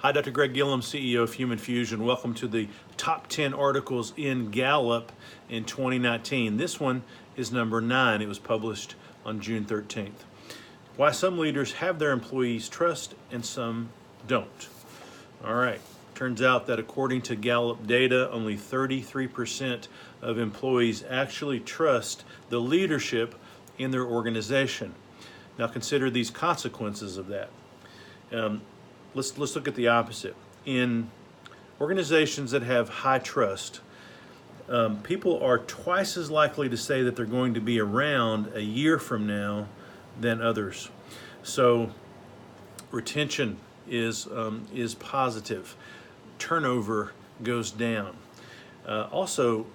Hi, Dr. Greg Gillum, CEO of Human Fusion. Welcome to the top 10 articles in Gallup in 2019. This one is number 9. It was published on June 13th. Why some leaders have their employees trust and some don't. All right. Turns out that according to Gallup data, only 33% of employees actually trust the leadership in their organization. Now consider these consequences of that. Let's look at the opposite. In organizations that have high trust, people are twice as likely to say that they're going to be around a year from now than others. So retention is positive. Turnover goes down. Also,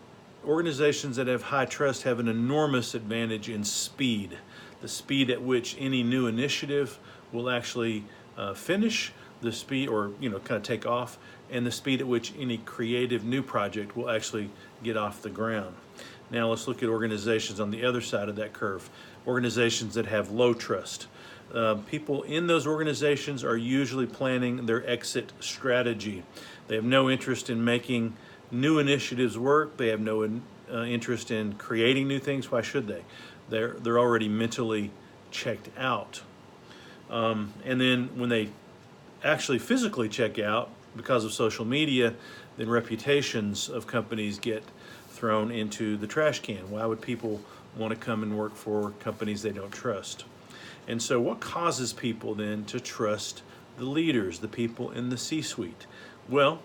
organizations that have high trust have an enormous advantage in speed. The speed at which any new initiative will actually finish, the speed or kind of take off, and the speed at which any creative new project will actually get off the ground. Now let's look at organizations on the other side of that curve. Organizations that have low trust. People in those organizations are usually planning their exit strategy. They have no interest in making new initiatives work. They have no interest in creating new things. Why should they? They're already mentally checked out. And then when they actually physically check out because of social media, then reputations of companies get thrown into the trash can. Why would people want to come and work for companies they don't trust? And so what causes people then to trust the leaders, the people in the C-suite? Well,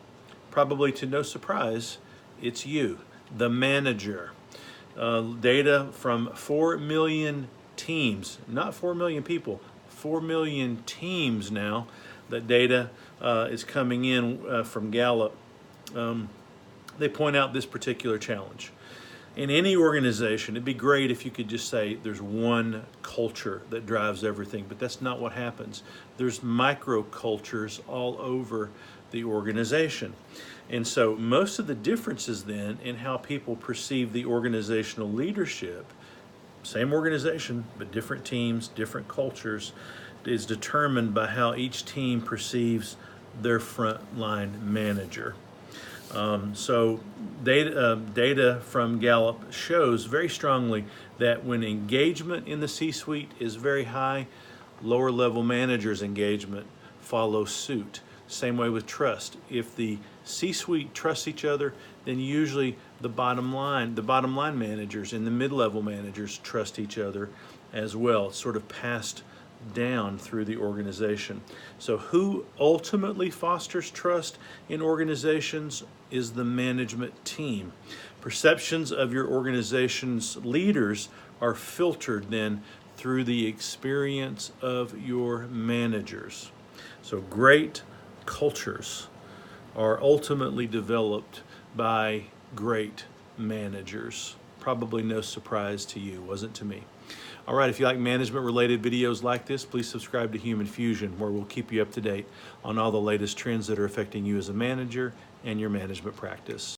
probably to no surprise, it's you, the manager. Data from 4 million teams, not 4 million people, 4 million teams now. That data is coming in from Gallup. They point out this particular challenge. In any organization, it'd be great if you could just say there's one culture that drives everything, but that's not what happens. There's micro cultures all over the organization. And so most of the differences then in how people perceive the organizational leadership, same organization, but different teams, different cultures, is determined by how each team perceives their frontline manager. So data from Gallup shows very strongly that when engagement in the C-suite is very high, lower level managers' engagement follows suit. Same way with trust. If the C-suite trusts each other, then usually the bottom line managers and the mid-level managers trust each other as well. It's sort of passed down through the organization. So who ultimately fosters trust in organizations is the management team. Perceptions of your organization's leaders are filtered then through the experience of your managers. So great cultures are ultimately developed by great managers. Probably no surprise to you, wasn't to me. All right, if you like management-related videos like this, please subscribe to Human Fusion, where we'll keep you up to date on all the latest trends that are affecting you as a manager and your management practice.